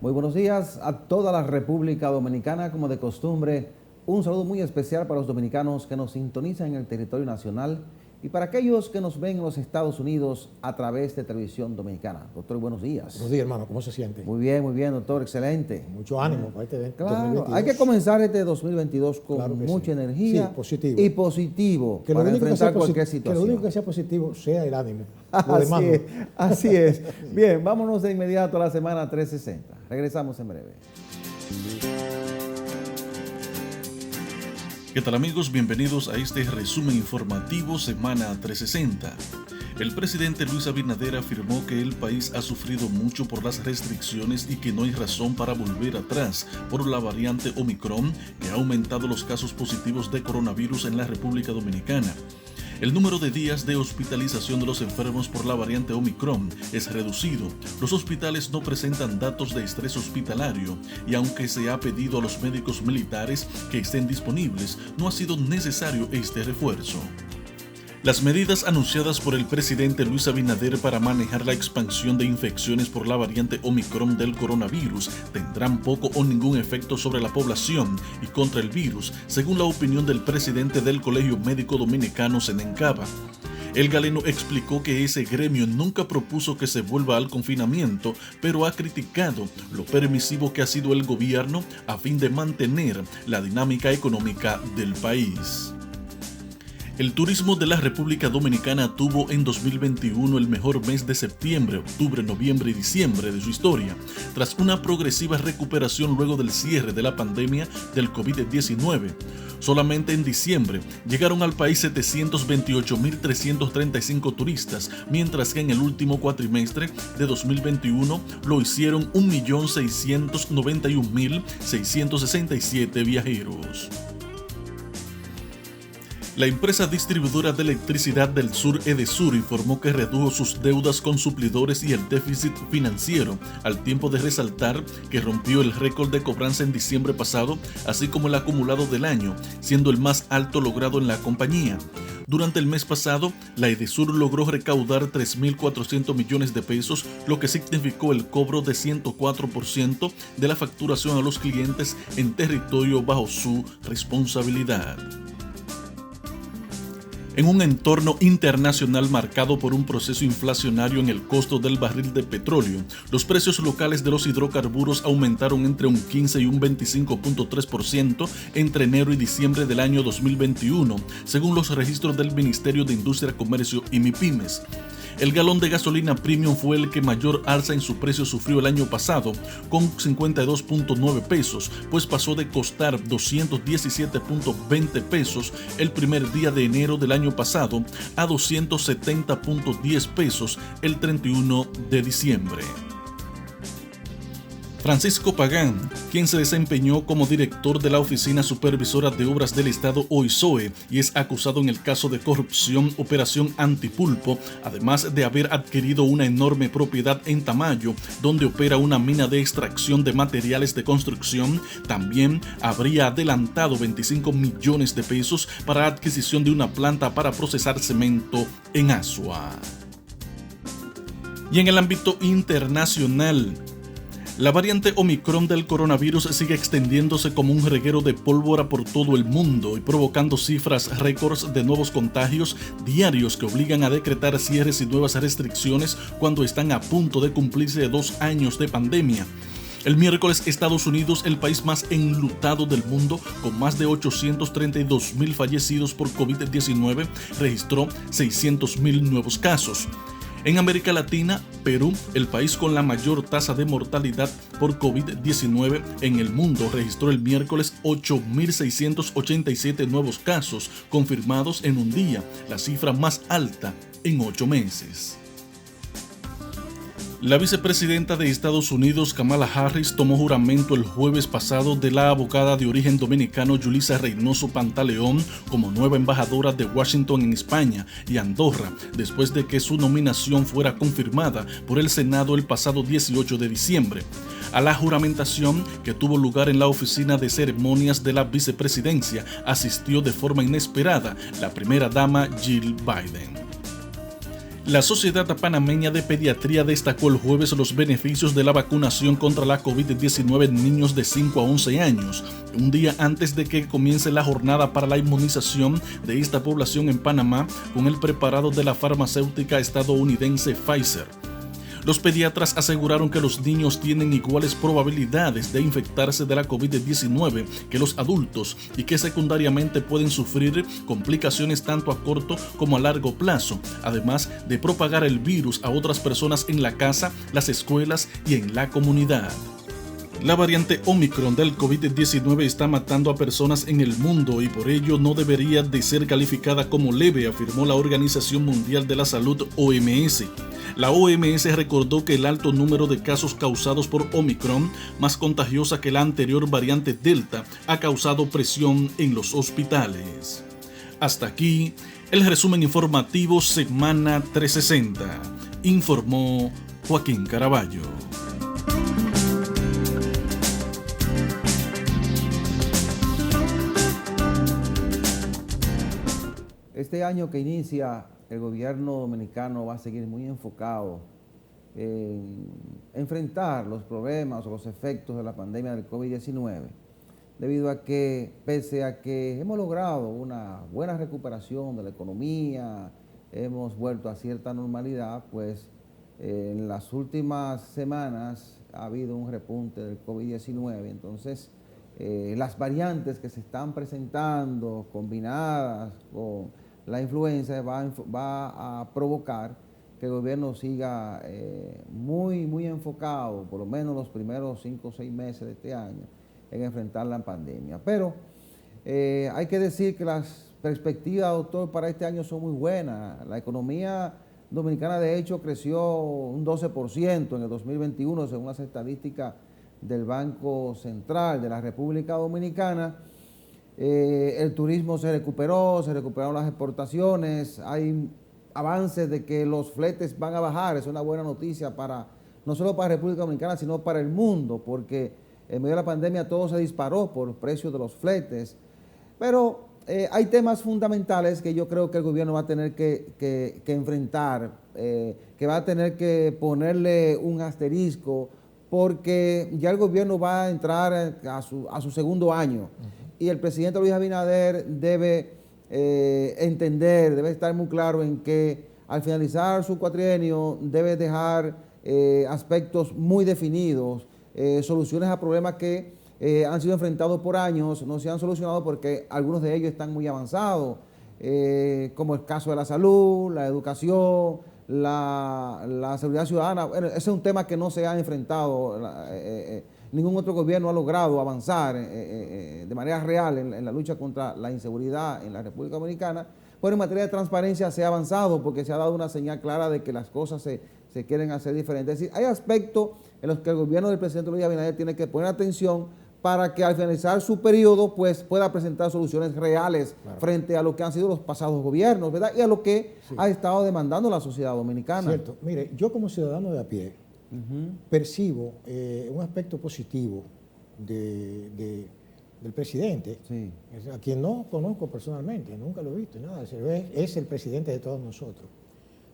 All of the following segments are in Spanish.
Muy buenos días a toda la República Dominicana. Como de costumbre, un saludo muy especial para los dominicanos que nos sintonizan en el territorio nacional y para aquellos que nos ven en los Estados Unidos a través de Televisión Dominicana. Doctor, buenos días. Buenos días, hermano. ¿Cómo se siente? Muy bien, doctor. Excelente. Mucho ánimo para este Claro, 2022. hay que comenzar este 2022 con Claro que mucha sí. energía Sí, positivo. y positivo Que para lo único enfrentar que sea cualquier que situación. lo único que sea positivo sea el ánimo. Lo demás Así no. es, así es. Bien, vámonos de inmediato a la semana 360. Regresamos en breve. ¿Qué tal, amigos? Bienvenidos a este resumen informativo Semana 360. El presidente Luis Abinader afirmó que el país ha sufrido mucho por las restricciones y que no hay razón para volver atrás por la variante Omicron, que ha aumentado los casos positivos de coronavirus en la República Dominicana. El número de días de hospitalización de los enfermos por la variante Omicron es reducido. Los hospitales no presentan datos de estrés hospitalario y aunque se ha pedido a los médicos militares que estén disponibles, no ha sido necesario este refuerzo. Las medidas anunciadas por el presidente Luis Abinader para manejar la expansión de infecciones por la variante Omicron del coronavirus tendrán poco o ningún efecto sobre la población y contra el virus, según la opinión del presidente del Colegio Médico Dominicano, Senencaba. El galeno explicó que ese gremio nunca propuso que se vuelva al confinamiento, pero ha criticado lo permisivo que ha sido el gobierno a fin de mantener la dinámica económica del país. El turismo de la República Dominicana tuvo en 2021 el mejor mes de septiembre, octubre, noviembre y diciembre de su historia, tras una progresiva recuperación luego del cierre de la pandemia del COVID-19. Solamente en diciembre llegaron al país 728.335 turistas, mientras que en el último cuatrimestre de 2021 lo hicieron 1.691.667 viajeros. La empresa distribuidora de electricidad del sur, Edesur, informó que redujo sus deudas con suplidores y el déficit financiero, al tiempo de resaltar que rompió el récord de cobranza en diciembre pasado, así como el acumulado del año, siendo el más alto logrado en la compañía. Durante el mes pasado, la Edesur logró recaudar 3.400 millones de pesos, lo que significó el cobro de 104% de la facturación a los clientes en territorio bajo su responsabilidad. En un entorno internacional marcado por un proceso inflacionario en el costo del barril de petróleo, los precios locales de los hidrocarburos aumentaron entre un 15 y un 25.3% entre enero y diciembre del año 2021, según los registros del Ministerio de Industria, Comercio y MIPYMES. El galón de gasolina premium fue el que mayor alza en su precio sufrió el año pasado, con 52.9 pesos, pues pasó de costar 217.20 pesos el primer día de enero del año pasado a 270.10 pesos el 31 de diciembre. Francisco Pagán, quien se desempeñó como director de la Oficina Supervisora de Obras del Estado OISOE y es acusado en el caso de corrupción Operación Antipulpo, además de haber adquirido una enorme propiedad en Tamayo, donde opera una mina de extracción de materiales de construcción, también habría adelantado 25 millones de pesos para adquisición de una planta para procesar cemento en Asua. Y en el ámbito internacional, la variante Omicron del coronavirus sigue extendiéndose como un reguero de pólvora por todo el mundo y provocando cifras récords de nuevos contagios diarios que obligan a decretar cierres y nuevas restricciones cuando están a punto de cumplirse 2 años de pandemia. El miércoles, Estados Unidos, el país más enlutado del mundo, con más de 832.000 fallecidos por COVID-19, registró 600.000 nuevos casos. En América Latina, Perú, el país con la mayor tasa de mortalidad por COVID-19 en el mundo, registró el miércoles 8.687 nuevos casos confirmados en un día, la cifra más alta en 8 meses. La vicepresidenta de Estados Unidos, Kamala Harris, tomó juramento el jueves pasado de la abogada de origen dominicano Yulisa Reynoso Pantaleón como nueva embajadora de Washington en España y Andorra, después de que su nominación fuera confirmada por el Senado el pasado 18 de diciembre. A la juramentación, que tuvo lugar en la oficina de ceremonias de la vicepresidencia, asistió de forma inesperada la primera dama Jill Biden. La Sociedad Panameña de Pediatría destacó el jueves los beneficios de la vacunación contra la COVID-19 en niños de 5 a 11 años, un día antes de que comience la jornada para la inmunización de esta población en Panamá con el preparado de la farmacéutica estadounidense Pfizer. Los pediatras aseguraron que los niños tienen iguales probabilidades de infectarse de la COVID-19 que los adultos y que secundariamente pueden sufrir complicaciones tanto a corto como a largo plazo, además de propagar el virus a otras personas en la casa, las escuelas y en la comunidad. La variante Omicron del COVID-19 está matando a personas en el mundo y por ello no debería de ser calificada como leve, afirmó la Organización Mundial de la Salud, OMS. La OMS recordó que el alto número de casos causados por Omicron, más contagiosa que la anterior variante Delta, ha causado presión en los hospitales. Hasta aquí el resumen informativo Semana 360, informó Joaquín Caraballo. Este año que inicia, el gobierno dominicano va a seguir muy enfocado en enfrentar los problemas o los efectos de la pandemia del COVID-19, debido a que, pese a que hemos logrado una buena recuperación de la economía, hemos vuelto a cierta normalidad, pues en las últimas semanas ha habido un repunte del COVID-19, entonces las variantes que se están presentando combinadas con la influenza va a provocar que el gobierno siga muy enfocado, por lo menos los primeros 5 o 6 meses de este año, en enfrentar la pandemia. Pero hay que decir que las perspectivas, doctor, para este año son muy buenas. La economía dominicana, de hecho, creció un 12% en el 2021, según las estadísticas del Banco Central de la República Dominicana. El turismo se recuperaron las exportaciones, hay avances de que los fletes van a bajar, es una buena noticia no solo para la República Dominicana, sino para el mundo, porque en medio de la pandemia todo se disparó por los precios de los fletes, pero hay temas fundamentales que yo creo que el gobierno va a tener que enfrentar, que va a tener que ponerle un asterisco, porque ya el gobierno va a entrar a su segundo año. Y el presidente Luis Abinader debe entender, debe estar muy claro en que al finalizar su cuatrienio debe dejar aspectos muy definidos, soluciones a problemas que han sido enfrentados por años, no se han solucionado porque algunos de ellos están muy avanzados, como el caso de la salud, la educación, la seguridad ciudadana. Bueno, ese es un tema que no se ha enfrentado. Ningún otro gobierno ha logrado avanzar de manera real en la lucha contra la inseguridad en la República Dominicana. Pero en materia de transparencia se ha avanzado porque se ha dado una señal clara de que las cosas se quieren hacer diferentes. Es decir, hay aspectos en los que el gobierno del presidente Luis Abinader tiene que poner atención para que al finalizar su periodo pues, pueda presentar soluciones reales, claro, frente a lo que han sido los pasados gobiernos, ¿verdad? Y a lo que ha estado demandando la sociedad dominicana. Cierto. Mire, yo como ciudadano de a pie, percibo un aspecto positivo del presidente, sí, a quien no conozco personalmente, nunca lo he visto, nada, es el presidente de todos nosotros.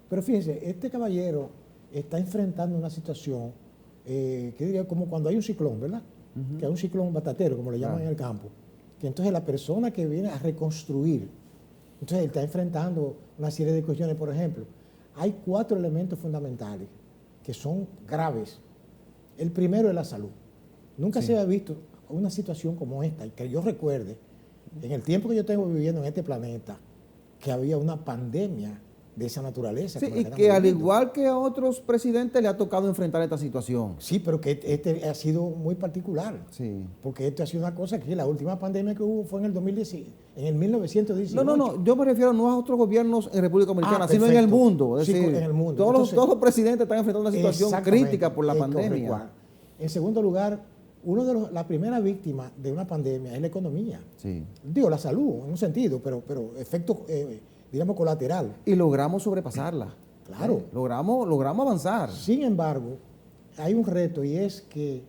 Pero fíjense, este caballero está enfrentando una situación, que diría como cuando hay un ciclón, ¿verdad? Que hay un ciclón batatero, como le llaman en el campo, que entonces la persona que viene a reconstruir, entonces él está enfrentando una serie de cuestiones. Por ejemplo, hay 4 elementos fundamentales que son graves. El primero es la salud. Nunca se había visto una situación como esta, y que yo recuerde, en el tiempo que yo tengo viviendo en este planeta, que había una pandemia de esa naturaleza. Sí, y que al igual que a otros presidentes le ha tocado enfrentar esta situación. Sí, pero que este ha sido muy particular. Sí. Porque esto ha sido una cosa que la última pandemia que hubo fue en el 1918. No, yo me refiero no a otros gobiernos en República Dominicana, sino en el mundo. Es decir, en el mundo. Todos los presidentes están enfrentando una situación crítica por la pandemia. En segundo lugar, la primera víctima de una pandemia es la economía. Sí. Digo, la salud, en un sentido, pero efectos, digamos, colateral. Y logramos sobrepasarla. Claro. Logramos avanzar. Sin embargo, hay un reto, y es que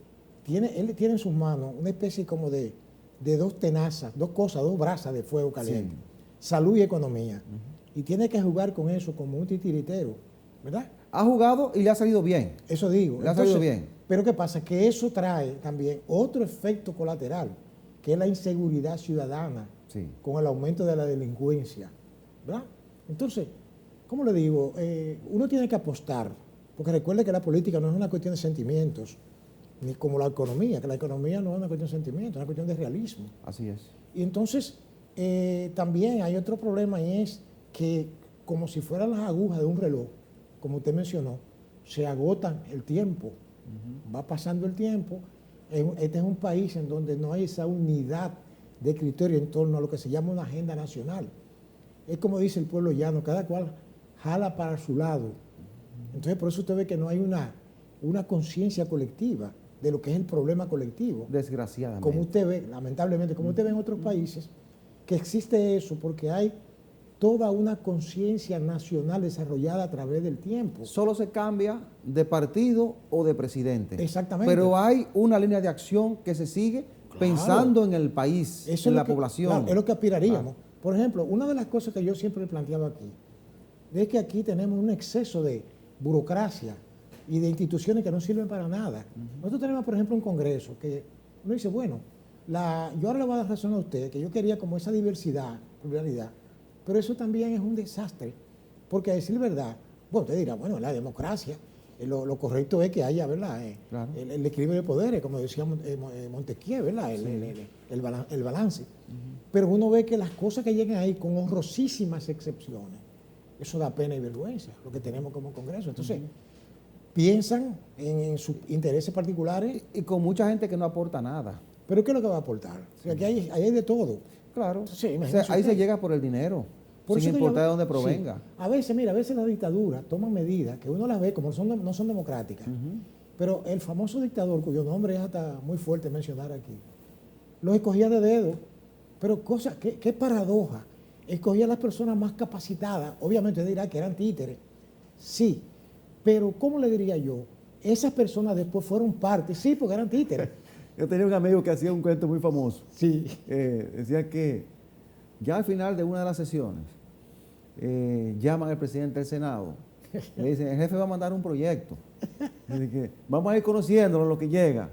él tiene en sus manos una especie como de 2 tenazas, 2 cosas, 2 brasas de fuego caliente. Sí. Salud y economía. Y tiene que jugar con eso como un titiritero. ¿verdad? Ha jugado y le ha salido bien. Eso digo. Le ha salido bien. Pero ¿qué pasa? Que eso trae también otro efecto colateral, que es la inseguridad ciudadana, Sí. con el aumento de la delincuencia, ¿verdad? Entonces, ¿cómo le digo? Uno tiene que apostar, porque recuerde que la política no es una cuestión de sentimientos, ni como la economía, que la economía no es una cuestión de sentimientos, es una cuestión de realismo. Así es. Y entonces, también hay otro problema, y es que, como si fueran las agujas de un reloj, como usted mencionó, se agotan el tiempo. Va pasando el tiempo. Este es un país en donde no hay esa unidad de criterio en torno a lo que se llama una agenda nacional. Es como dice el pueblo llano, cada cual jala para su lado. Entonces, por eso usted ve que no hay una conciencia colectiva de lo que es el problema colectivo. Desgraciadamente. Como usted ve, lamentablemente, como usted ve en otros países, que existe eso porque hay toda una conciencia nacional desarrollada a través del tiempo. Solo se cambia de partido o de presidente. Exactamente. Pero hay una línea de acción que se sigue pensando en el país, Eso en es la lo que, población. claro, es lo que aspiraríamos. Por ejemplo, una de las cosas que yo siempre he planteado aquí es que aquí tenemos un exceso de burocracia y de instituciones que no sirven para nada. Nosotros tenemos, por ejemplo, un congreso que uno dice, bueno, yo ahora le voy a dar razón a usted, que yo quería como esa diversidad, pluralidad, pero eso también es un desastre, porque a decir verdad, bueno, usted dirá, bueno, la democracia, lo correcto es que haya, ¿verdad? Claro. El equilibrio de poderes, como decía Montesquieu, ¿verdad? El balance. Pero uno ve que las cosas que llegan ahí, con honrosísimas excepciones, eso da pena y vergüenza, lo que tenemos como Congreso. Entonces, piensan en sus intereses particulares. Y con mucha gente que no aporta nada. ¿Pero qué es lo que va a aportar? O sea, aquí hay de todo. Claro. Sí, O sea, ahí se llega por el dinero, sin importar de dónde provenga. Sí. A veces, mira, a veces las dictaduras toman medidas que uno las ve como no son democráticas. Pero el famoso dictador, cuyo nombre es hasta muy fuerte mencionar aquí, los escogía de dedo. Pero qué paradoja. Escogía a las personas más capacitadas. Obviamente dirá que eran títeres. Sí. Pero, ¿cómo le diría yo? Esas personas después fueron parte. Sí, porque eran títeres. Yo tenía un amigo que hacía un cuento muy famoso. Sí. Decía que ya al final de una de las sesiones llaman al presidente del Senado. Le dicen, el jefe va a mandar un proyecto. Y que vamos a ir conociéndolo lo que llega.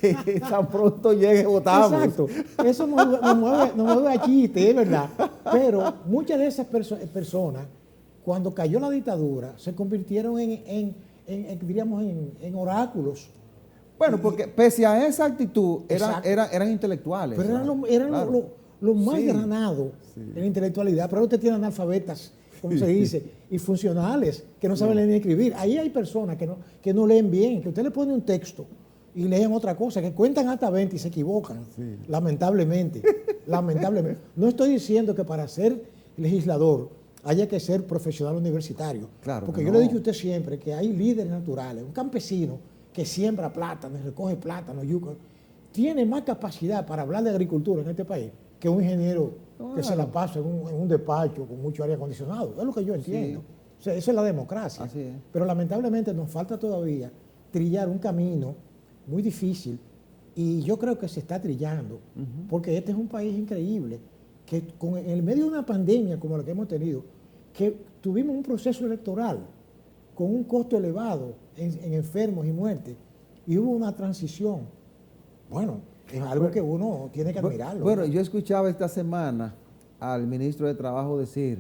Y tan pronto llegue, votamos. Exacto. Eso nos mueve a chiste, es verdad. Pero muchas de esas personas, cuando cayó la dictadura, se convirtieron en oráculos. Bueno, porque pese a esa actitud, eran intelectuales. Pero eran los más granados en la intelectualidad. Pero usted tiene analfabetas, como se dice, y funcionales, que no saben leer ni escribir. Ahí hay personas que no leen bien, que usted le pone un texto y leen otra cosa, que cuentan hasta 20 y se equivocan, lamentablemente. Lamentablemente. No estoy diciendo que para ser legislador haya que ser profesional universitario. Claro, porque yo le he dicho a usted siempre que hay líderes naturales. Un campesino que siembra plátano, recoge plátano, yuca, tiene más capacidad para hablar de agricultura en este país que un ingeniero que se la pasa en un despacho con mucho aire acondicionado. Es lo que yo entiendo. O sea, eso es la democracia. Así es. Pero lamentablemente nos falta todavía trillar un camino muy difícil, y yo creo que se está trillando, porque este es un país increíble, que en el medio de una pandemia como la que hemos tenido, que tuvimos un proceso electoral con un costo elevado en enfermos y muertes, y hubo una transición. Bueno, es algo que uno tiene que admirarlo. Bueno, yo escuchaba esta semana al ministro de Trabajo decir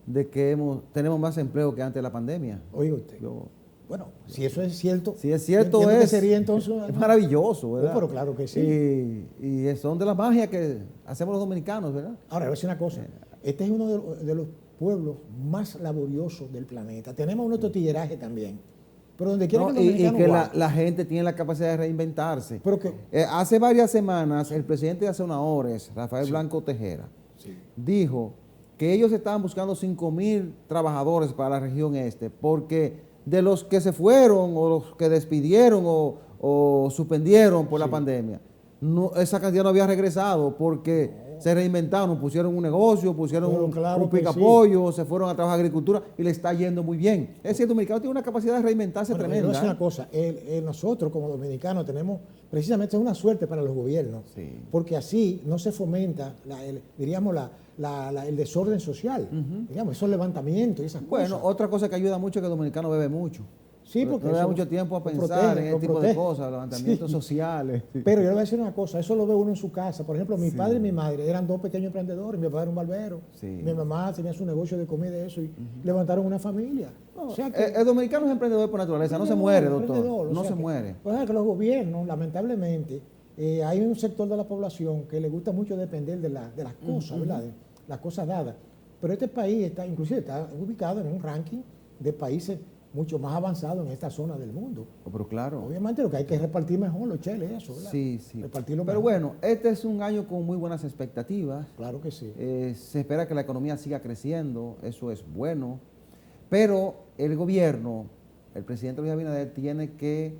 de que tenemos más empleo que antes de la pandemia. Oiga usted. Bueno, si eso es cierto, si es cierto, sería entonces es maravilloso, ¿verdad? Pero claro que sí. Y son de las magias que hacemos los dominicanos, ¿verdad? Ahora, voy a decir una cosa. Este es uno de los pueblos más laboriosos del planeta. Tenemos un totilleraje también. Pero donde quiera que el dominicano y que la gente tiene la capacidad de reinventarse. Pero que, hace varias semanas, el presidente de Azonaores, Rafael Blanco Tejera, dijo que ellos estaban buscando 5,000 trabajadores para la región este, porque de los que se fueron o los que despidieron o suspendieron por la pandemia, esa cantidad no había regresado porque se reinventaron, pusieron un negocio, pusieron un que picapollo, se fueron a trabajar agricultura y le está yendo muy bien. Es decir, el dominicano tiene una capacidad de reinventarse tremenda. Pero es una cosa, nosotros como dominicanos tenemos precisamente una suerte para los gobiernos, porque así no se fomenta, el desorden social, digamos, esos levantamientos y esas cosas. Bueno, otra cosa que ayuda mucho es que el dominicano bebe mucho. Sí, porque no le da mucho tiempo a pensar en este tipo de cosas, levantamientos sociales. Pero yo le voy a decir una cosa, eso lo ve uno en su casa. Por ejemplo, mi padre y mi madre eran dos pequeños emprendedores, mi papá era un barbero, mi mamá tenía su negocio de comida y eso, y levantaron una familia. No, o sea que el dominicano es emprendedor por naturaleza, no se muere, doctor, no se muere. Pues es que los gobiernos, lamentablemente, hay un sector de la población que le gusta mucho depender de las cosas, ¿verdad? De las cosas dadas. Pero este país está ubicado en un ranking de países mucho más avanzados en esta zona del mundo. Pero claro. Obviamente lo que hay que repartir mejor los cheles, eso, ¿verdad? Sí. Repartirlo Pero mejor. bueno, este es un año con muy buenas expectativas. Claro que sí. Se espera que la economía siga creciendo, eso es bueno. Pero el gobierno, el presidente Luis Abinader, tiene que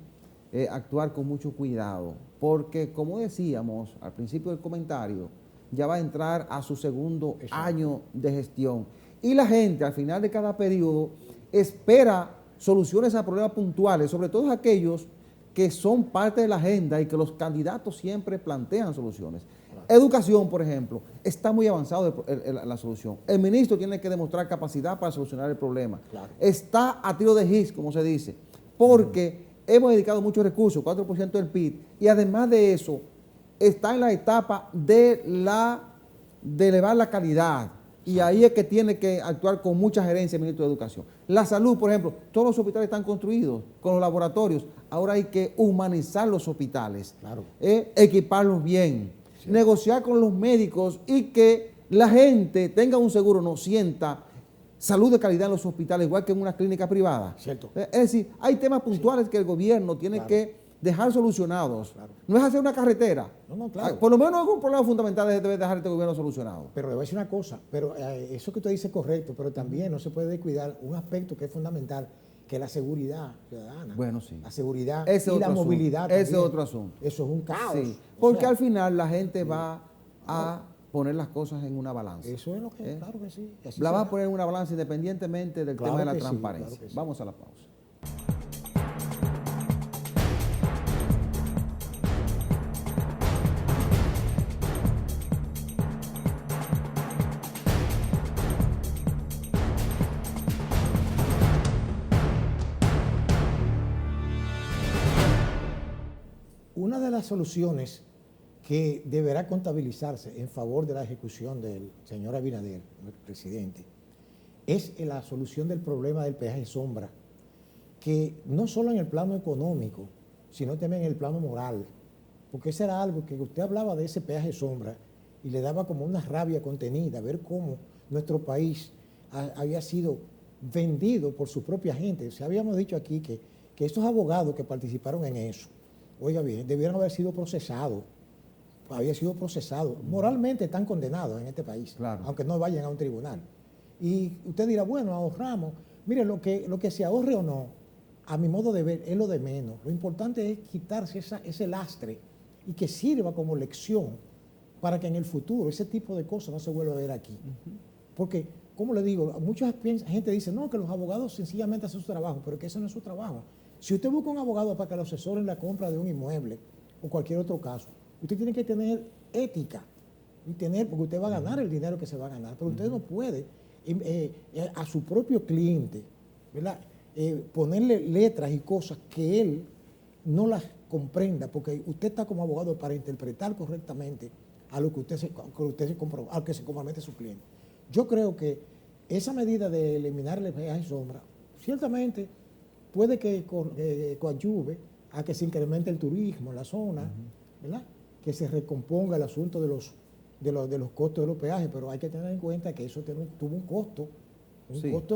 actuar con mucho cuidado. Porque, como decíamos al principio del comentario, ya va a entrar a su segundo año de gestión. Y la gente, al final de cada periodo, espera soluciones a problemas puntuales, sobre todo aquellos que son parte de la agenda y que los candidatos siempre plantean soluciones. Claro. Educación, por ejemplo, está muy avanzado la solución. El ministro tiene que demostrar capacidad para solucionar el problema. Claro. Está a tiro de hit, como se dice, porque hemos dedicado muchos recursos, 4% del PIB, y además de eso, está en la etapa de elevar la calidad. Y ahí es que tiene que actuar con mucha gerencia el ministro de Educación. La salud, por ejemplo, todos los hospitales están construidos con los laboratorios. Ahora hay que humanizar los hospitales, equiparlos bien, negociar con los médicos y que la gente tenga un seguro, no sienta salud de calidad en los hospitales, igual que en una clínica privada. Cierto. Es decir, hay temas puntuales que el gobierno tiene que dejar solucionados. No es hacer una carretera. No, claro. Por lo menos algún problema fundamental debe dejar este gobierno solucionado. Pero le voy a decir una cosa, pero eso que usted dice es correcto, pero también no se puede descuidar un aspecto que es fundamental, que es la seguridad ciudadana. Bueno, sí. La seguridad y la movilidad también. Ese es también. otro asunto. Eso es un caos. Sí, porque al final la gente va a poner las cosas en una balanza. Eso es lo que, claro que sí. La va a poner en una balanza independientemente del tema de la transparencia. Claro que sí. Vamos a la pausa. Una de las soluciones que deberá contabilizarse en favor de la ejecución del señor Abinader, el presidente, es la solución del problema del peaje sombra, que no solo en el plano económico, sino también en el plano moral, porque ese era algo que usted hablaba de ese peaje sombra y le daba como una rabia contenida, ver cómo nuestro país había sido vendido por su propia gente. O sea, habíamos dicho aquí que estos abogados que participaron en eso, oiga bien, debieron haber sido procesados, moralmente están condenados en este país, aunque no vayan a un tribunal. Y usted dirá, bueno, ahorramos. Mire, lo que se ahorre o no, a mi modo de ver, es lo de menos. Lo importante es quitarse ese lastre y que sirva como lección para que en el futuro ese tipo de cosas no se vuelva a ver aquí. Porque, como le digo, mucha gente dice, no, que los abogados sencillamente hacen su trabajo, pero que ese no es su trabajo. Si usted busca un abogado para que lo asesore en la compra de un inmueble o cualquier otro caso, usted tiene que tener ética, porque usted va a ganar el dinero que se va a ganar, pero usted no puede a su propio cliente, ¿verdad? Ponerle letras y cosas que él no las comprenda, porque usted está como abogado para interpretar correctamente a lo que al que se compromete su cliente. Yo creo que esa medida de eliminar el peaje sombra, ciertamente puede que coadyuve a que se incremente el turismo en la zona, ¿verdad? Que se recomponga el asunto de los costos de los peajes, pero hay que tener en cuenta que eso tuvo un costo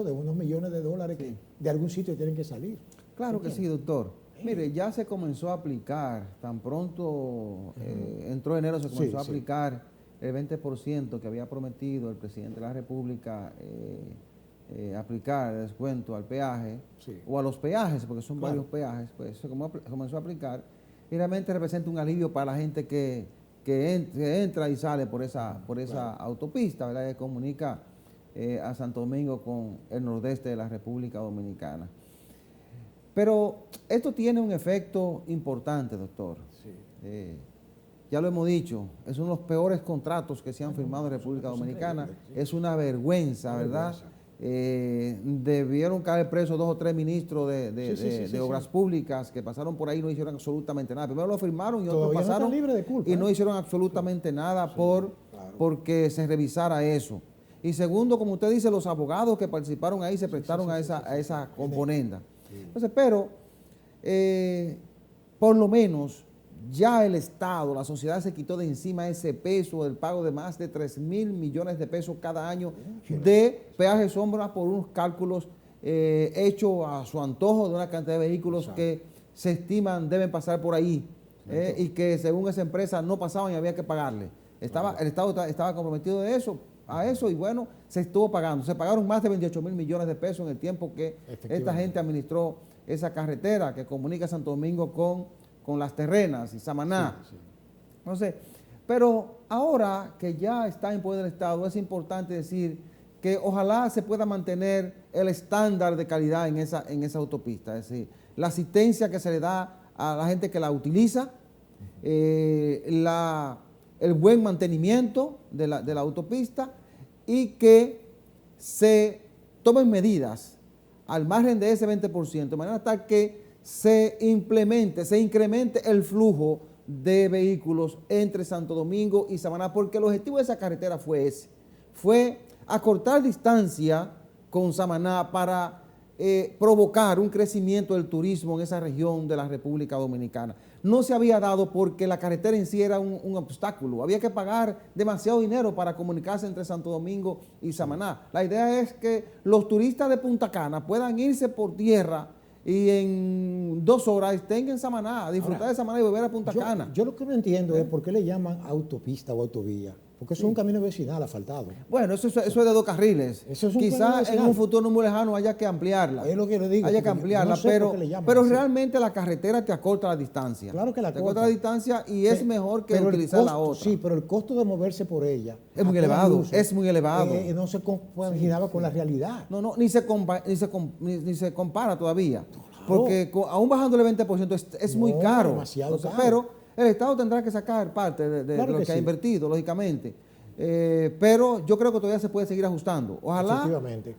de unos millones de dólares que de algún sitio tienen que salir. Claro que sí, doctor. Mire, ya se comenzó a aplicar, tan pronto entró enero, se comenzó a aplicar el 20% que había prometido el presidente de la República aplicar el descuento al peaje o a los peajes, porque son varios peajes, pues se comenzó a aplicar y realmente representa un alivio para la gente que que entra y sale por esa autopista, ¿verdad?, que comunica a Santo Domingo con el nordeste de la República Dominicana. Pero esto tiene un efecto importante, doctor. Sí. Ya lo hemos dicho, es uno de los peores contratos que se han firmado en República Dominicana. Es una vergüenza, ¿verdad? Debieron caer presos 2 o 3 ministros de Obras Públicas que pasaron por ahí y no hicieron absolutamente nada. Primero lo firmaron y otros pasaron libre de culpa, y no hicieron absolutamente nada porque se revisara eso. Y segundo, como usted dice, los abogados que participaron ahí se prestaron a esa componenda. Entonces, pero por lo menos ya el Estado, la sociedad se quitó de encima ese peso del pago de más de 3.000 millones de pesos cada año de peaje sombra por unos cálculos hechos a su antojo de una cantidad de vehículos que se estiman deben pasar por ahí y que según esa empresa no pasaban y había que pagarle. El Estado estaba comprometido a eso y bueno, se estuvo pagando. Se pagaron más de 28.000 millones de pesos en el tiempo que esta gente administró esa carretera que comunica Santo Domingo con Las Terrenas y Samaná. Entonces, pero ahora que ya está en poder del Estado, es importante decir que ojalá se pueda mantener el estándar de calidad en esa autopista, es decir, la asistencia que se le da a la gente que la utiliza, el buen mantenimiento de la autopista y que se tomen medidas al margen de ese 20%, de manera tal que se incremente el flujo de vehículos entre Santo Domingo y Samaná, porque el objetivo de esa carretera fue acortar distancia con Samaná para provocar un crecimiento del turismo en esa región de la República Dominicana. No se había dado porque la carretera en sí era un obstáculo, había que pagar demasiado dinero para comunicarse entre Santo Domingo y Samaná. La idea es que los turistas de Punta Cana puedan irse por tierra y en 2 horas estén en Samaná, a disfrutar de Samaná y volver a Punta Cana. Yo lo que no entiendo es por qué le llaman autopista o autovía, porque eso es un camino vecinal asfaltado. Bueno, eso es de 2 carriles. Quizás en un futuro no muy lejano haya que ampliarla. Es lo que le digo. Haya que ampliarla, pero realmente la carretera te acorta la distancia. Claro que la acorta la distancia y es mejor que utilizar la otra. Sí, pero el costo de moverse por ella es muy elevado, es muy elevado. No se compaginaba con la realidad. No, ni se compara todavía. Porque aún bajándole 20% es muy caro. Demasiado caro. Pero el Estado tendrá que sacar parte de lo que ha invertido, lógicamente. Pero yo creo que todavía se puede seguir ajustando. Ojalá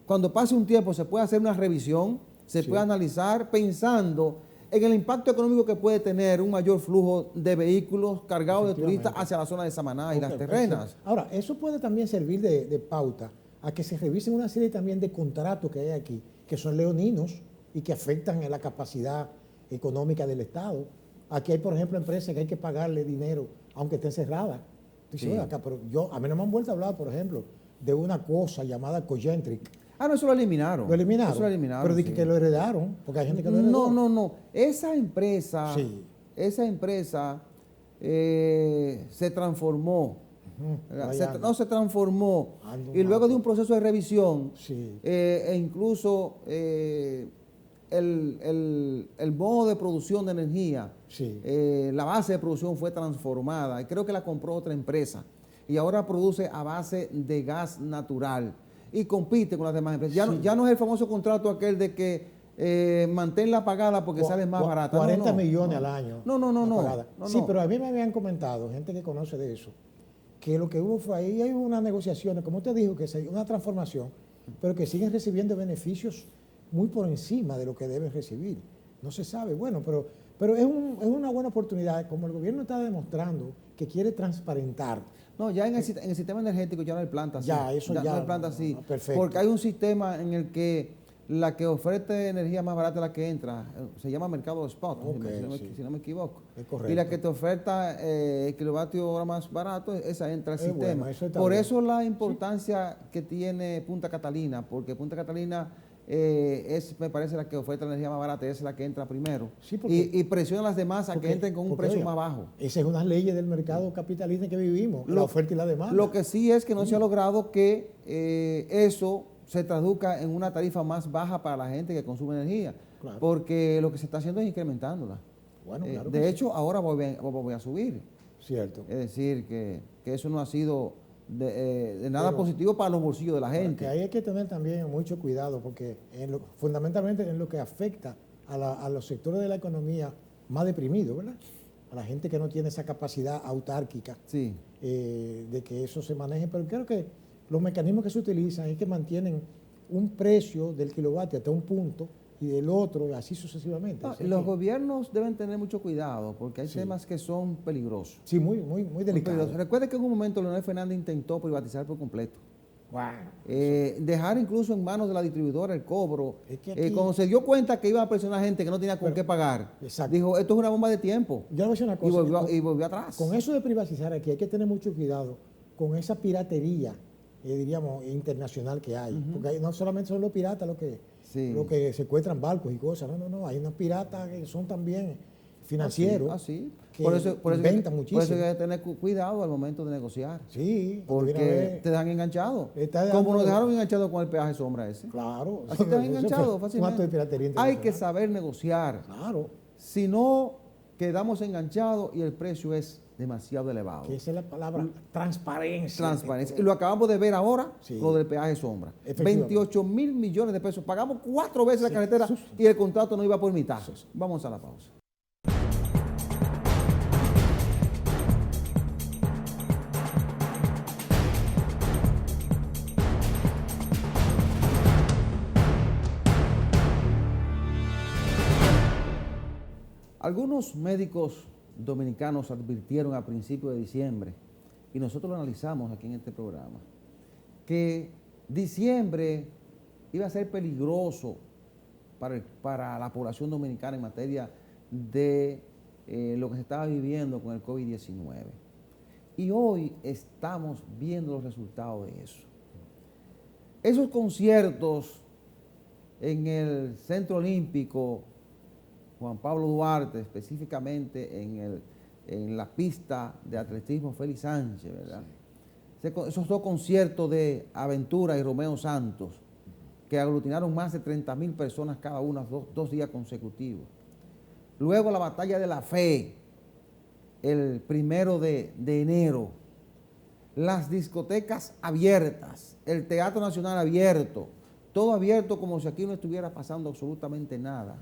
cuando pase un tiempo se pueda hacer una revisión, se pueda analizar pensando en el impacto económico que puede tener un mayor flujo de vehículos cargados de turistas hacia la zona de Samaná y Las Terrenas. Ahora, eso puede también servir de pauta a que se revisen una serie también de contratos que hay aquí, que son leoninos y que afectan a la capacidad económica del Estado. Aquí hay, por ejemplo, empresas que hay que pagarle dinero, aunque estén cerradas. Acá, pero a mí no me han vuelto a hablar, por ejemplo, de una cosa llamada Cogentric. No, eso lo eliminaron. ¿Lo eliminaron? Eso lo eliminaron. Pero dije que lo heredaron, porque hay gente que lo heredó. No. Esa empresa se transformó. Se transformó. Y luego de un proceso de revisión, e incluso el modo de producción de energía, la base de producción fue transformada y creo que la compró otra empresa y ahora produce a base de gas natural y compite con las demás empresas. Ya no es el famoso contrato aquel de que manténla apagada porque sale más barata. 40 millones al año. No. Sí, pero a mí me habían comentado, gente que conoce de eso, que lo que hubo fue ahí, hay unas negociaciones, como usted dijo, que es una transformación, pero que siguen recibiendo beneficios muy por encima de lo que deben recibir. No se sabe, bueno, pero es una buena oportunidad, como el gobierno está demostrando que quiere transparentar. No, ya en el sistema energético ya no hay planta así. Ya no hay planta así. Perfecto. Porque hay un sistema en el que la que ofrece energía más barata es la que entra, se llama mercado spot, si no me equivoco. Es correcto. Y la que te oferta el kilovatio hora más barato, esa entra al sistema. Bueno, por eso la importancia que tiene Punta Catalina, porque Punta Catalina me parece la que oferta la energía más barata, es la que entra primero. Sí, y presiona a las demás a que entren con un precio más bajo. Esa es una ley del mercado capitalista en que vivimos, la oferta y la demanda. Lo que sí es que no se ha logrado que eso se traduzca en una tarifa más baja para la gente que consume energía, porque lo que se está haciendo es incrementándola. Bueno, claro de hecho, ahora voy a subir. Cierto. Es decir, que eso no ha sido de nada positivo para los bolsillos de la gente. Que ahí hay que tener también mucho cuidado, porque fundamentalmente en lo que afecta a los sectores de la economía más deprimidos, ¿verdad? A la gente que no tiene esa capacidad autárquica Sí. De que eso se maneje. Pero creo que los mecanismos que se utilizan es que mantienen un precio del kilovatio hasta un punto y del otro, y así sucesivamente. Los gobiernos deben tener mucho cuidado porque hay temas que son peligrosos. Sí, muy delicados. Recuerde que en un momento Leonel Fernández intentó privatizar por completo. Wow. Dejar incluso en manos de la distribuidora el cobro. Es que aquí, cuando se dio cuenta que iba a presionar gente que no tenía con qué pagar, dijo, esto es una bomba de tiempo. Yo le voy a decir una cosa. Y volvió atrás. Con eso de privatizar aquí hay que tener mucho cuidado con esa piratería, diríamos, internacional que hay. Porque no solamente son los piratas los que secuestran barcos y cosas. No. Hay unos piratas que son también financieros. Que inventan muchísimo. Por eso hay que tener cuidado al momento de negociar. Sí. Porque te dan enganchado. Como nos dejaron enganchados con el peaje sombra ese. Claro. Así te han enganchado fácilmente. Un acto de piratería hay que saber negociar. Claro. Si no, quedamos enganchados y el precio es demasiado elevado. Que esa es la palabra, transparencia. Transparencia. Y lo acabamos de ver ahora, lo del peaje sombra. 28 mil millones de pesos. Pagamos 4 veces la carretera y el contrato no iba por mitad. Vamos a la pausa. Algunos médicos dominicanos advirtieron a principios de diciembre, y nosotros lo analizamos aquí en este programa, que diciembre iba a ser peligroso para la población dominicana en materia de lo que se estaba viviendo con el COVID-19. Y hoy estamos viendo los resultados de eso. Esos conciertos en el Centro Olímpico Juan Pablo Duarte, específicamente en la pista de atletismo Félix Sánchez, ¿verdad? Sí. Esos 2 conciertos de Aventura y Romeo Santos, que aglutinaron más de 30,000 personas cada uno, 2 días consecutivos. Luego la Batalla de la Fe, el 1 de enero. Las discotecas abiertas, el Teatro Nacional abierto, todo abierto como si aquí no estuviera pasando absolutamente nada.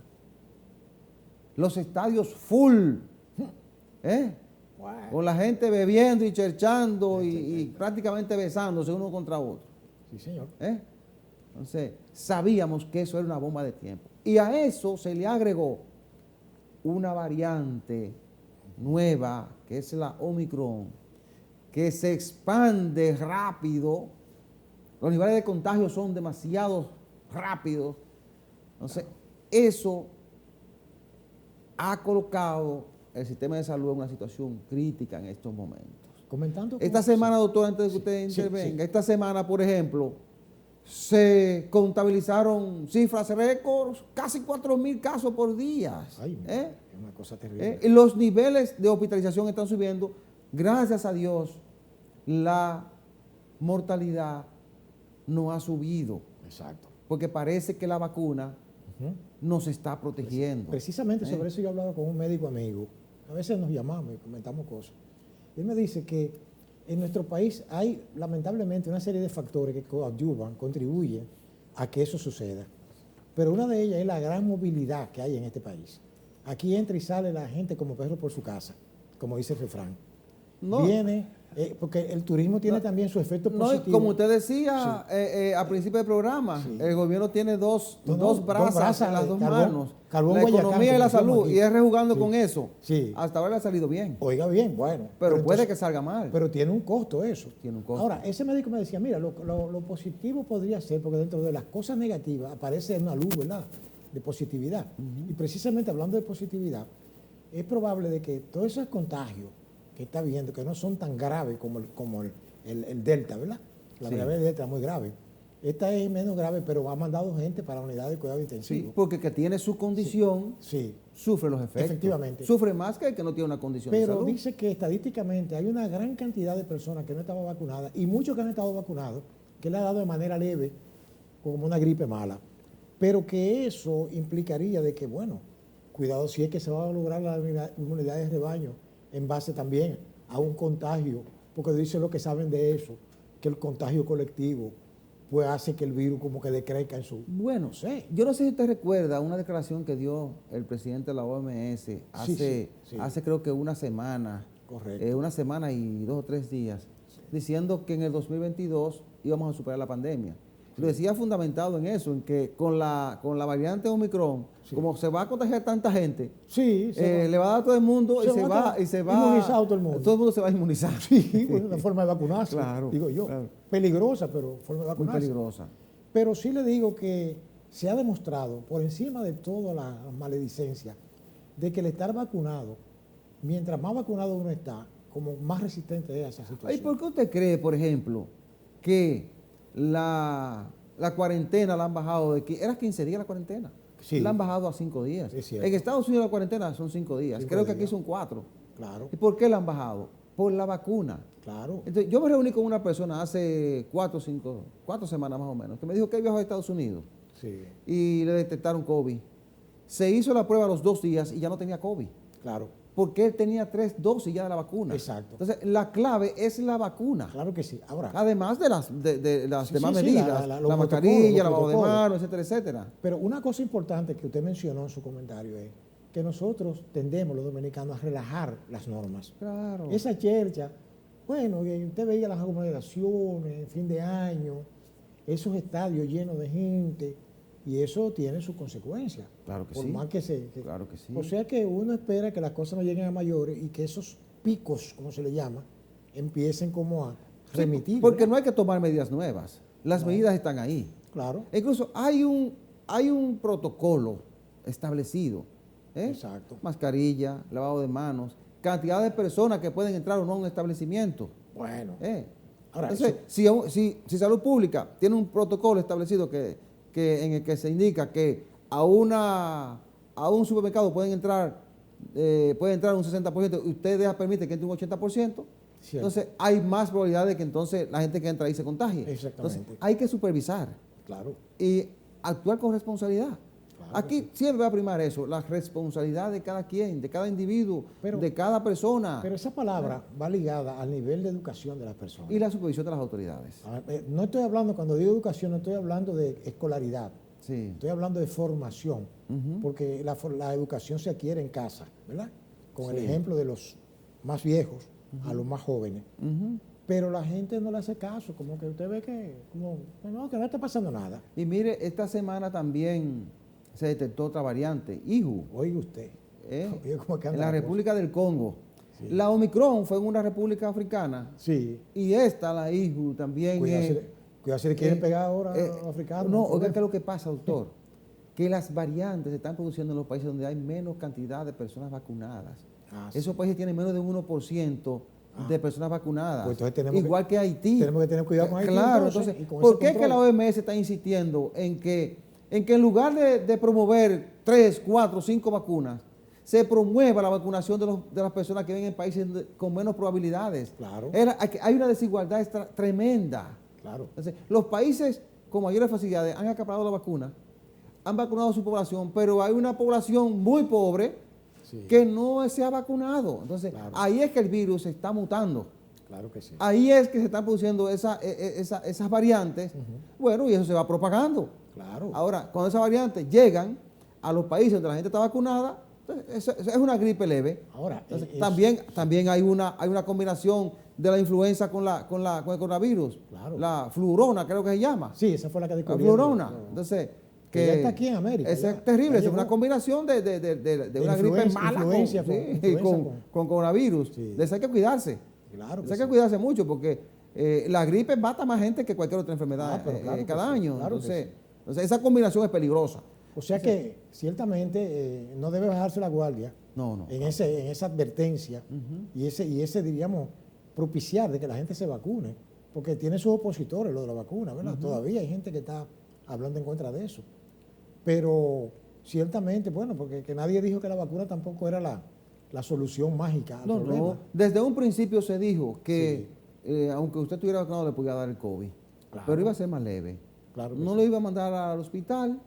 Los estadios full, con la gente bebiendo y cherchando y prácticamente besándose uno contra otro. Sí, señor. Entonces, sabíamos que eso era una bomba de tiempo. Y a eso se le agregó una variante nueva, que es la Omicron, que se expande rápido. Los niveles de contagio son demasiado rápidos. Entonces, eso ha colocado el sistema de salud en una situación crítica en estos momentos. Comentando. Esta semana, doctor, antes de que usted intervenga, esta semana, por ejemplo, se contabilizaron cifras récords, casi 4,000 casos por día. Ay, es una cosa terrible. Y los niveles de hospitalización están subiendo. Gracias a Dios, la mortalidad no ha subido. Exacto. Porque parece que la vacuna nos está protegiendo. Precisamente sobre eso yo he hablado con un médico amigo. A veces nos llamamos y comentamos cosas. Él me dice que en nuestro país hay lamentablemente una serie de factores que coadyuvan, contribuyen a que eso suceda. Pero una de ellas es la gran movilidad que hay en este país. Aquí entra y sale la gente como perro por su casa, como dice el refrán. No. Viene, porque el turismo tiene también su efecto positivo. Como usted decía al principio del programa, el gobierno tiene dos brazas en las dos manos. La economía y la salud, y es rejugando con eso. Sí. Hasta ahora le ha salido bien. Oiga bien, bueno. Pero puede que salga mal. Pero tiene un costo eso. Tiene un costo. Ahora, ese médico me decía, mira, lo positivo podría ser, porque dentro de las cosas negativas aparece una luz, ¿verdad?, de positividad. Y precisamente hablando de positividad, es probable de que todos esos contagios que está viendo, que no son tan graves como el Delta, ¿verdad? La gravedad del Delta es muy grave. Esta es menos grave, pero ha mandado gente para la unidad de cuidado intensivo. Sí, porque que tiene su condición, sufre los efectos. Efectivamente. Sufre más que el que no tiene una condición de salud. Pero dice que estadísticamente hay una gran cantidad de personas que no estaban vacunadas, y muchos que han estado vacunados, que le ha dado de manera leve, como una gripe mala. Pero que eso implicaría de que, bueno, cuidado si es que se va a lograr la inmunidad de rebaño en base también a un contagio, porque dicen los que saben de eso, que el contagio colectivo pues hace que el virus como que decrezca en su... Bueno, No sé. yo no sé si usted recuerda una declaración que dio el presidente de la OMS hace creo que una semana. Correcto. Una semana y 2 o 3 días, diciendo que en el 2022 íbamos a superar la pandemia. Lo decía fundamentado en eso, en que con la variante Omicron, como se va a contagiar tanta gente, le va a dar a todo el mundo y se va inmunizado todo el mundo. Todo el mundo se va a inmunizar. Sí, pues una forma de vacunarse, claro, digo yo. Claro. Peligrosa, pero forma de Muy vacunarse. peligrosa. Pero sí le digo que se ha demostrado, por encima de toda la maledicencia, de que el estar vacunado, mientras más vacunado uno está, como más resistente es a esa situación. ¿Y por qué usted cree, por ejemplo, que la cuarentena la han bajado era 15 días la cuarentena? Sí. La han bajado a 5 días. Es cierto. En Estados Unidos la cuarentena son 5 días. 5 Creo que días. aquí son 4. Claro, ¿Y por qué la han bajado? Por la vacuna. claro. Entonces, yo me reuní con una persona hace 4 semanas más o menos, que me dijo que viajó a Estados Unidos Sí, y le detectaron COVID. Se hizo la prueba a los 2 días y ya no tenía COVID, claro. porque él tenía 3 dosis ya de la vacuna. Exacto. Entonces, la clave es la vacuna. Claro que sí. Ahora, Además de las Sí, demás sí, medidas, los la protocolos, mascarilla, los lavado de protocolos. manos, etcétera, etcétera. pero una cosa importante que usted mencionó en su comentario es que nosotros tendemos, los dominicanos, a relajar las normas. Claro. Esa chercha, bueno, que usted veía las aglomeraciones, fin de año, esos estadios llenos de gente, y eso tiene sus consecuencias. Claro que por sí. más que Claro que sí. O sea que uno espera que las cosas no lleguen a mayores y que esos picos, como se le llama, empiecen como a remitir. Porque ¿verdad? no hay que tomar medidas nuevas. Las medidas están ahí. Claro, E incluso hay un protocolo establecido. exacto. Mascarilla, lavado de manos, cantidad de personas que pueden entrar o no a un establecimiento. Bueno, ¿eh? ahora, Entonces, si Salud Pública tiene un protocolo establecido en el que se indica que a un supermercado puede entrar un 60%, y usted permite que entre un 80%, cierto. entonces hay más probabilidad de que entonces la gente que entra ahí se contagie. Exactamente. Entonces, hay que supervisar Claro, y actuar con responsabilidad. Claro Aquí que siempre va a primar eso, la responsabilidad de cada quien, de cada individuo, Pero- de cada persona pero esa palabra va ligada al nivel de educación de las personas. y la supervisión de las autoridades. No estoy hablando, cuando digo educación, no estoy hablando de escolaridad, Sí. estoy hablando de formación, Ujú. porque la educación se adquiere en casa, ¿verdad? Con el Sí. ejemplo de los más viejos a los más jóvenes. Ujú. Pero la gente no le hace caso, como que usted ve que no está pasando nada. Y mire, esta semana también se detectó otra variante, IHU, Oiga usted. Oiga cómo que en anda la la República del Congo. Sí. La Omicron fue en una república africana cosa. Sí. y la IHU, también Cuidado si le quieren pegar ahora eh, a los africanos. No, ¿no? oiga, ¿qué es lo que pasa, doctor? Que las variantes se están produciendo en los países donde hay menos cantidad de personas vacunadas. Ah, sí. Esos países tienen menos de un 1% de personas vacunadas. Pues entonces tenemos Igual que Haití. tenemos que tener cuidado con Haití, Claro, entonces, entonces, y con ¿por ese qué es que la control? OMS está insistiendo en que en lugar de promover 3, 4, 5 vacunas, se promueva la vacunación de las personas que viven en países con menos probabilidades? Claro. Hay una desigualdad tremenda. Claro. Entonces, los países con mayores facilidades han acaparado la vacuna, han vacunado a su población, pero hay una población muy pobre Sí. que no se ha vacunado. Entonces, Claro. ahí es que el virus se está mutando. Claro que sí. Ahí es que se están produciendo esas variantes. Bueno, y eso se va propagando. Claro. Ahora, cuando esas variantes llegan a los países donde la gente está vacunada, eso es una gripe leve. Ahora, Entonces, es- también hay una combinación de la influenza con el coronavirus. Claro. La fluorona, creo que se llama. Sí, esa fue la que La descubrieron. fluorona. No. Entonces, Que ya está aquí en América, Esa ya. es terrible, Ya es llegó. una combinación de una gripe influencia- mala influencia con coronavirus. Sí. De eso hay que cuidarse. Claro De que eso hay que sí. cuidarse mucho porque la gripe mata más gente que cualquier otra enfermedad Pero claro que cada sí, año. claro que Entonces, esa combinación es peligrosa. O sea que ciertamente no debe bajarse la guardia No. en esa advertencia y ese, diríamos, propiciar de que la gente se vacune, porque tiene sus opositores lo de la vacuna, ¿verdad? Todavía hay gente que está hablando en contra de eso. Pero ciertamente, bueno, porque que nadie dijo que la vacuna tampoco era la solución mágica al problema. No. Desde un principio se dijo que aunque usted estuviera vacunado le podía dar el COVID, Claro. pero iba a ser más leve. Claro que No sí. lo iba a mandar al hospital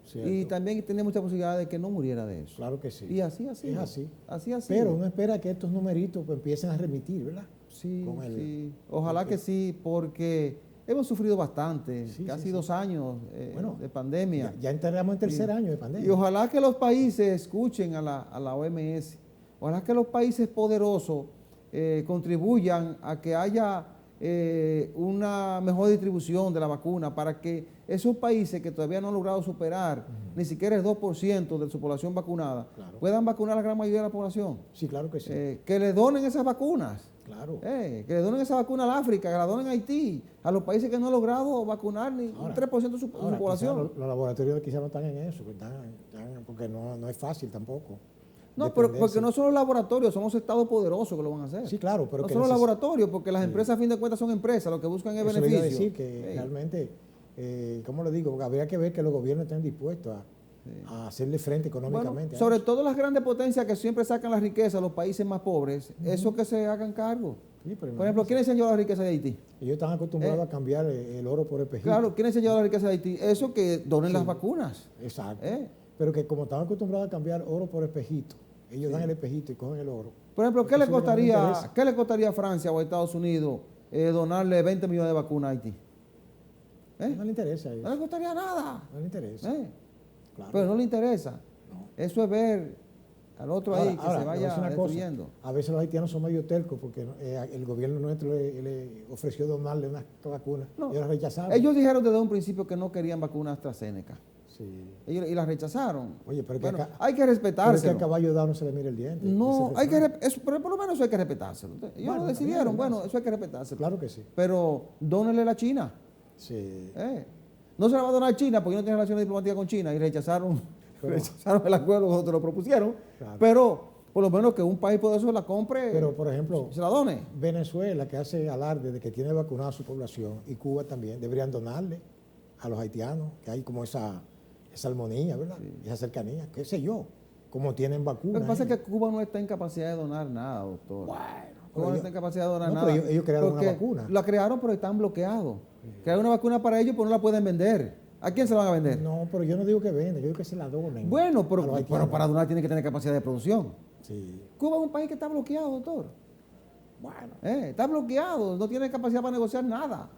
Cierto. Y también tenía mucha posibilidad de que no muriera de eso. Claro que sí. Y así ha sido. Es así. Así ha sido. Pero uno espera que estos numeritos pues, empiecen a remitir, ¿verdad? Sí, Con el- sí. Ojalá que sí, porque hemos sufrido bastante, Sí, casi sí, 2 años Bueno, de pandemia. Ya entramos en tercer año de pandemia. Y ojalá que los países escuchen a la OMS, ojalá que los países poderosos contribuyan a que haya una mejor distribución de la vacuna para que esos países que todavía no han logrado superar ni siquiera el 2% de su población vacunada, Claro. puedan vacunar a la gran mayoría de la población. Sí, claro que sí. Que le donen esas vacunas. Claro. Que le donen esa vacuna al África, que la donen a Haití, a los países que no han logrado vacunar ni un 3% de su Ahora, población. quizás los laboratorios quizás no están en eso, porque no es fácil tampoco. No, pero dependerse. porque no son los laboratorios, son los estados poderosos que lo van a hacer. Sí, claro, pero no que son los neces- laboratorios, porque las empresas a fin de cuentas son empresas, lo que buscan es Eso le iba beneficio. a decir que realmente, ¿cómo le digo? Porque habría que ver que los gobiernos estén dispuestos a hacerle frente Bueno, económicamente. a sobre eso. todo las grandes potencias que siempre sacan la riqueza a los países más pobres, eso que se hagan cargo. Sí, pero Por ejemplo, ¿quiénes se han llevado la riqueza de Haití? ellos están acostumbrados a cambiar el oro por espejito. Claro, ¿quiénes se han llevado la riqueza de Haití? Eso que donen las vacunas. Exacto. ¿Eh? Pero que como están acostumbrados a cambiar oro por espejito, ellos dan el espejito y cogen el oro. Por ejemplo, ¿qué Eso le es lo que no me interesa. ¿qué le costaría a Francia o a Estados Unidos donarle 20 millones de vacunas a Haití? No le interesa a ellos. No le costaría nada. No le interesa. Claro. Pero no le interesa. No. Eso es ver al otro ahí que Ahora, se le voy a decir vaya una cosa. destruyendo. A veces los haitianos son medio tercos porque el gobierno nuestro le ofreció donarle unas vacunas. No. Ellos las rechazaron. Ellos dijeron desde un principio que no querían vacunas AstraZeneca. Sí. Y las rechazaron. Oye, pero Bueno, que acá, hay que pero es que respetárselo. a caballo dado no se le mira el diente. No, Ese hay que, refrán. pero por lo menos eso hay que respetárselo. Ellos Bueno, lo decidieron, bien, bueno, bien. eso hay que respetárselo. Claro que sí. Pero dónele a la China. Sí. No se la va a donar a China porque no tiene relaciones diplomáticas con China y rechazaron, Pero- rechazaron el acuerdo cuando te lo propusieron. Claro. Pero por lo menos que un país poderoso la compre, Pero, por ejemplo, se la done. Venezuela, que hace alarde de que tiene vacunada a su población, y Cuba también, deberían donarle a los haitianos, que hay como esa armonía, ¿verdad? Esa cercanía, qué sé yo, como tienen vacunas. Lo que pasa es ellos. que Cuba no está en capacidad de donar nada, doctor. Bueno, Cuba pero no está en capacidad de donar no, nada. pero ellos crearon una porque vacuna. La crearon, pero están bloqueados. Crearon una vacuna para ellos, pero no la pueden vender. ¿A quién se la van a vender? No, pero yo no digo que venden, yo digo que se la donen. Bueno, a los pero haitianos. para donar tiene que tener capacidad de producción. Sí. Cuba es un país que está bloqueado, doctor. Bueno, Está bloqueado, no tiene capacidad para negociar nada.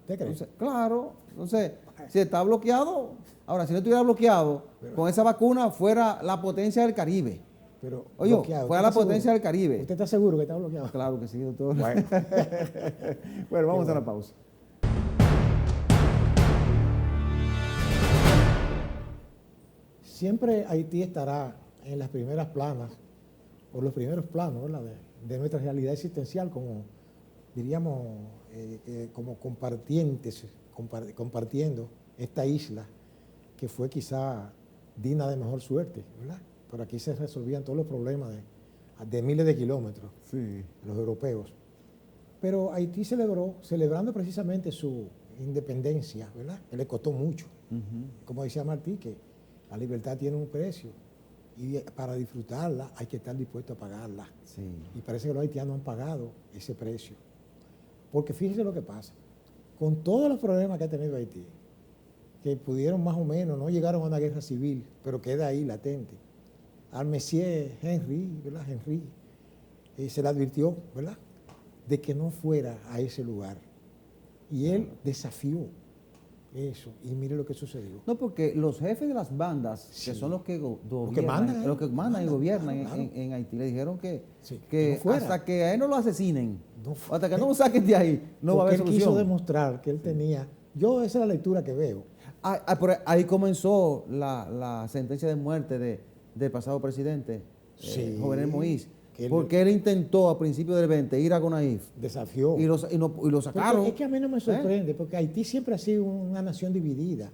¿usted cree? Entonces, claro, entonces, si está bloqueado, ahora, si no estuviera bloqueado, con esa vacuna fuera la potencia del Caribe. Pero Oye, bloqueado, fuera ¿usted la está potencia seguro? del Caribe. ¿Usted está seguro que está bloqueado? Claro que sí, doctor. Bueno. Bueno, vamos a la pausa. Siempre Haití estará en las primeras planas, o los primeros planos, ¿verdad? de nuestra realidad existencial, como diríamos, como compartiendo esta isla que fue quizá digna de mejor suerte, ¿verdad? Pero aquí se resolvían todos los problemas de miles de kilómetros, Sí. los europeos. Pero Haití celebró, celebrando precisamente su independencia, ¿verdad? Que le costó mucho. Como decía Martí, que la libertad tiene un precio y para disfrutarla hay que estar dispuesto a pagarla. Sí. Y parece que los haitianos han pagado ese precio. Porque fíjense lo que pasa. Con todos los problemas que ha tenido Haití, que pudieron más o menos, no llegaron a una guerra civil, pero queda ahí latente. Al Messier Henry, ¿verdad? Henry, se le advirtió, ¿verdad?, de que no fuera a ese lugar. Y él desafió eso. Y mire lo que sucedió. No, porque los jefes de las bandas, Sí. que son los que gobiernan, que mandan, los que mandan y gobiernan claro. en Haití, le dijeron que, Sí, que que no fuera. hasta que a él no lo asesinen, No fu- hasta que no lo saquen de ahí, no va a Porque haber él quiso solución. demostrar que él tenía. Yo, esa es la lectura que veo. Pero ahí comenzó la sentencia de muerte del pasado presidente, Sí, Jovenel Moïse, que él- porque él intentó a principios del 20 ir a Gonaïf Desafió. y lo sacaron. Porque es que a mí no me sorprende, porque Haití siempre ha sido una nación dividida.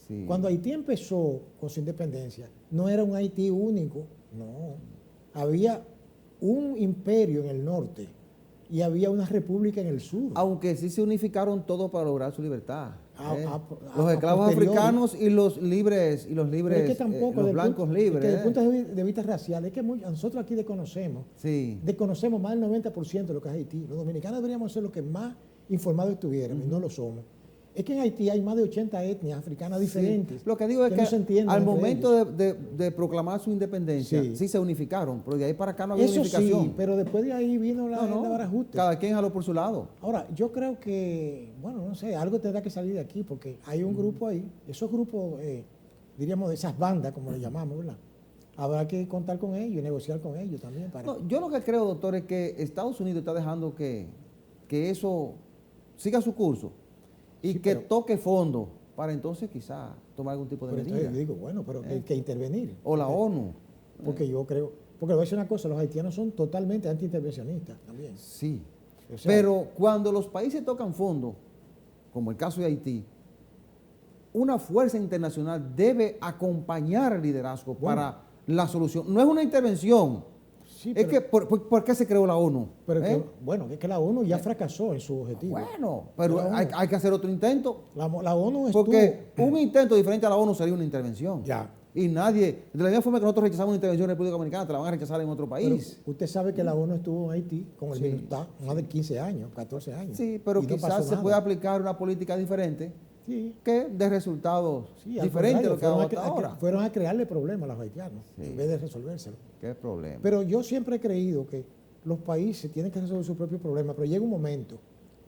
Sí. Cuando Haití empezó con su independencia, no era un Haití único, no. Había un imperio en el norte y había una república en el sur. Aunque sí se unificaron todos para lograr su libertad. Los a esclavos posteriori. africanos y los libres, Pero es que tampoco, los del blancos punto- libres. que desde el punto de vista racial, es que nosotros aquí desconocemos Sí. más del 90% de lo que es Haití. Los dominicanos deberíamos ser los que más informados estuviéramos, y no lo somos. Es que en Haití hay más de 80 etnias africanas diferentes. Sí. Lo que digo es que no se entienden al entre momento ellos. de proclamar su independencia, sí se unificaron, pero de ahí para acá no había Eso unificación. sí, pero después de ahí vino la barajuste. Cada quien jaló por su lado. Ahora, yo creo que, bueno, no sé, algo tendrá que salir de aquí, porque hay un grupo ahí, esos grupos, diríamos, de esas bandas, como le llamamos, ¿verdad? Habrá que contar con ellos y negociar con ellos también. No, yo lo que creo, doctor, es que Estados Unidos está dejando que eso siga su curso y que toque fondo para entonces quizá tomar algún tipo de medida. Entonces yo digo, bueno, pero hay que intervenir. O la ONU. Porque yo creo, porque voy a decir una cosa, los haitianos son totalmente antiintervencionistas también. Sí, O sea, pero cuando los países tocan fondo, como el caso de Haití, una fuerza internacional debe acompañar el liderazgo para la solución. No es una intervención. Sí, es que, ¿por qué se creó la ONU? Pero es que la ONU ya fracasó en su objetivo. Bueno, pero hay que hacer otro intento. La ONU estuvo... Porque un intento diferente a la ONU sería una intervención. Ya. Y nadie, de la misma forma que nosotros rechazamos una intervención en República Dominicana, te la van a rechazar en otro país. Pero usted sabe que la ONU estuvo en Haití con el MINUSTAH más de 15 años, 14 años. Sí, pero quizás se puede aplicar una política diferente que dé resultados diferentes de lo que ha dado hasta ahora. Fueron a crearle problemas a los haitianos en vez de resolvérselo. ¿Qué problema? Pero yo siempre he creído que los países tienen que resolver sus propios problemas, pero llega un momento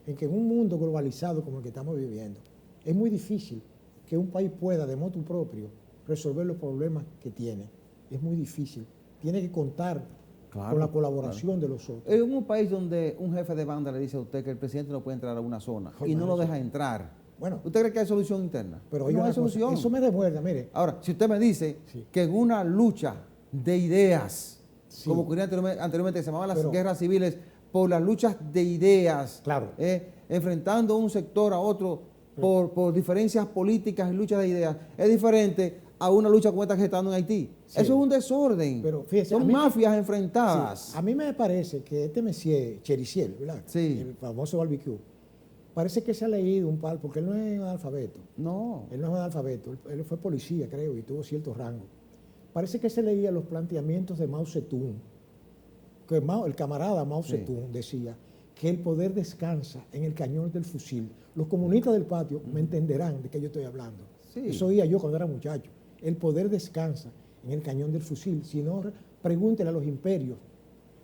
en que en un mundo globalizado como el que estamos viviendo, es muy difícil que un país pueda de motu propio resolver los problemas que tiene. Es muy difícil. Tiene que contar con la colaboración de los otros. En un país donde un jefe de banda le dice a usted que el presidente no puede entrar a una zona y no lo deja entrar, bueno, ¿usted cree que hay solución interna? Pero no hay solución. Eso me recuerda, mire. Ahora, si usted me dice que en una lucha de ideas, como ocurría anteriormente, que se llamaban las guerras civiles, por las luchas de ideas, enfrentando un sector a otro por diferencias políticas y luchas de ideas, es diferente a una lucha como esta que está dando en Haití. Eso es un desorden. Pero fíjese, son mafias enfrentadas. A mí me parece que este Monsieur Chericiel, ¿verdad? El famoso barbecue, parece que se ha leído un par, porque él no es analfabeto. No. Él no es analfabeto. Él fue policía, creo, y tuvo cierto rango. Parece que se leía los planteamientos de Mao Zedong, que el camarada Mao Zedong decía que el poder descansa en el cañón del fusil. Los comunistas del patio me entenderán de qué yo estoy hablando. Eso oía yo cuando era muchacho. El poder descansa en el cañón del fusil. Si no, pregúntele a los imperios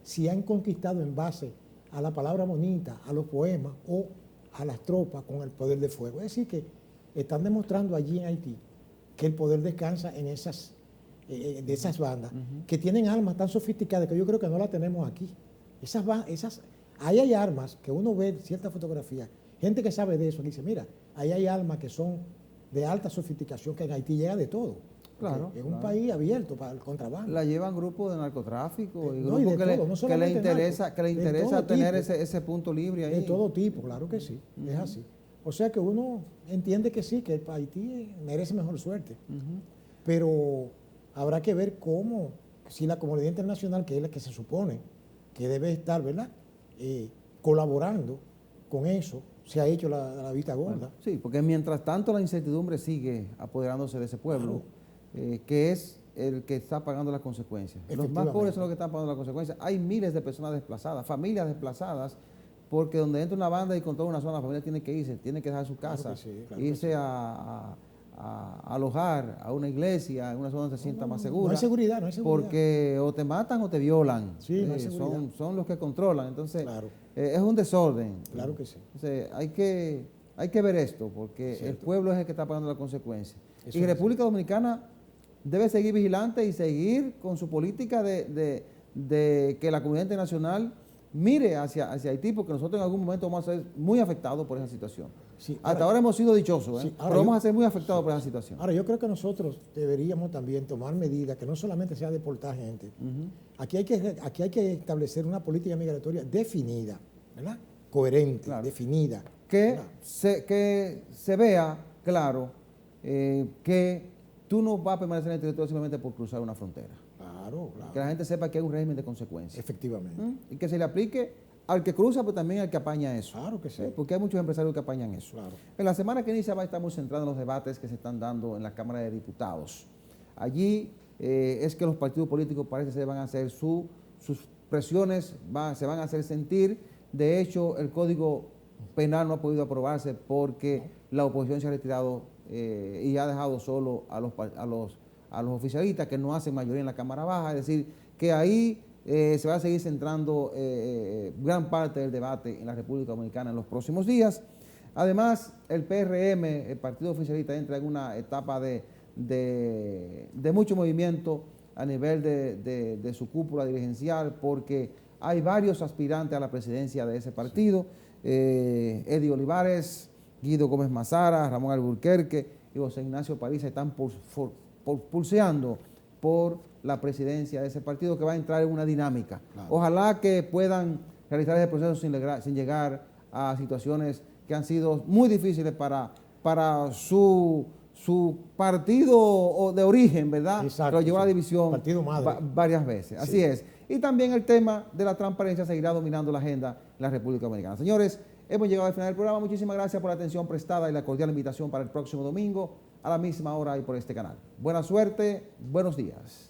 si han conquistado en base a la palabra bonita, a los poemas o a las tropas con el poder de fuego. Es decir, que están demostrando allí en Haití que el poder descansa en esas bandas que tienen armas tan sofisticadas que yo creo que no las tenemos aquí. Ahí hay armas que uno ve en ciertas fotografías, gente que sabe de eso, que dice, mira, ahí hay armas que son de alta sofisticación, que en Haití llega de todo. Claro. Es un país abierto para el contrabando. La llevan grupos de narcotráfico y grupos que le interesa tener ese punto libre ahí. De todo tipo, claro que sí, es así. O sea que uno entiende que sí, que Haití merece mejor suerte. Pero habrá que ver cómo, si la comunidad internacional, que es la que se supone que debe estar, ¿verdad?, colaborando con eso, se ha hecho la vista gorda. Bueno, sí, porque mientras tanto la incertidumbre sigue apoderándose de ese pueblo, que es el que está pagando las consecuencias. Los más pobres son los que están pagando las consecuencias. Hay miles de personas desplazadas, familias desplazadas, porque donde entra una banda y controla una zona, la familia tiene que irse, tiene que dejar su casa, irse a alojar a una iglesia, en una zona donde se sienta más segura. No hay seguridad, Porque o te matan o te violan. Sí, no hay seguridad. Son los que controlan. Entonces, es un desorden. Claro que sí. Entonces, hay que ver esto, porque el pueblo es el que está pagando las consecuencias. Y República Dominicana debe seguir vigilante y seguir con su política de que la comunidad internacional mire hacia Haití, porque nosotros en algún momento vamos a ser muy afectados por esa situación. Hasta ahora hemos sido dichosos, pero vamos a ser muy afectados por esa situación. Ahora, yo creo que nosotros deberíamos también tomar medidas que no solamente sea deportar gente. Aquí hay que establecer una política migratoria definida, ¿verdad? Coherente, definida. Que se vea claro que tú no vas a permanecer en el territorio simplemente por cruzar una frontera. Claro. Que la gente sepa que hay un régimen de consecuencias. Efectivamente. Y que se le aplique al que cruza, pero también al que apaña eso. Claro que sí. Porque hay muchos empresarios que apañan eso. Claro. En la semana que inicia va a estar muy centrada en los debates que se están dando en la Cámara de Diputados. Allí es que los partidos políticos parece que van a hacer sus presiones, se van a hacer sentir. De hecho, el Código penal no ha podido aprobarse porque la oposición se ha retirado y ha dejado solo a los oficialistas que no hacen mayoría en la Cámara Baja, es decir, que ahí se va a seguir centrando gran parte del debate en la República Dominicana en los próximos días. Además, el PRM, el Partido Oficialista, entra en una etapa de mucho movimiento a nivel de su cúpula dirigencial, porque hay varios aspirantes a la presidencia de ese partido, Eddie Olivares, Guido Gómez Mazara, Ramón Alburquerque y José Ignacio París están pulseando por la presidencia de ese partido, que va a entrar en una dinámica. Claro. Ojalá que puedan realizar ese proceso sin llegar a situaciones que han sido muy difíciles para su partido de origen, ¿verdad? Exacto, pero llevó a la división partido madre. Varias veces. Así sí. Es. Y también el tema de la transparencia seguirá dominando la agenda en la República Dominicana. Señores, hemos llegado al final del programa. Muchísimas gracias por la atención prestada y la cordial invitación para el próximo domingo a la misma hora y por este canal. Buena suerte, buenos días.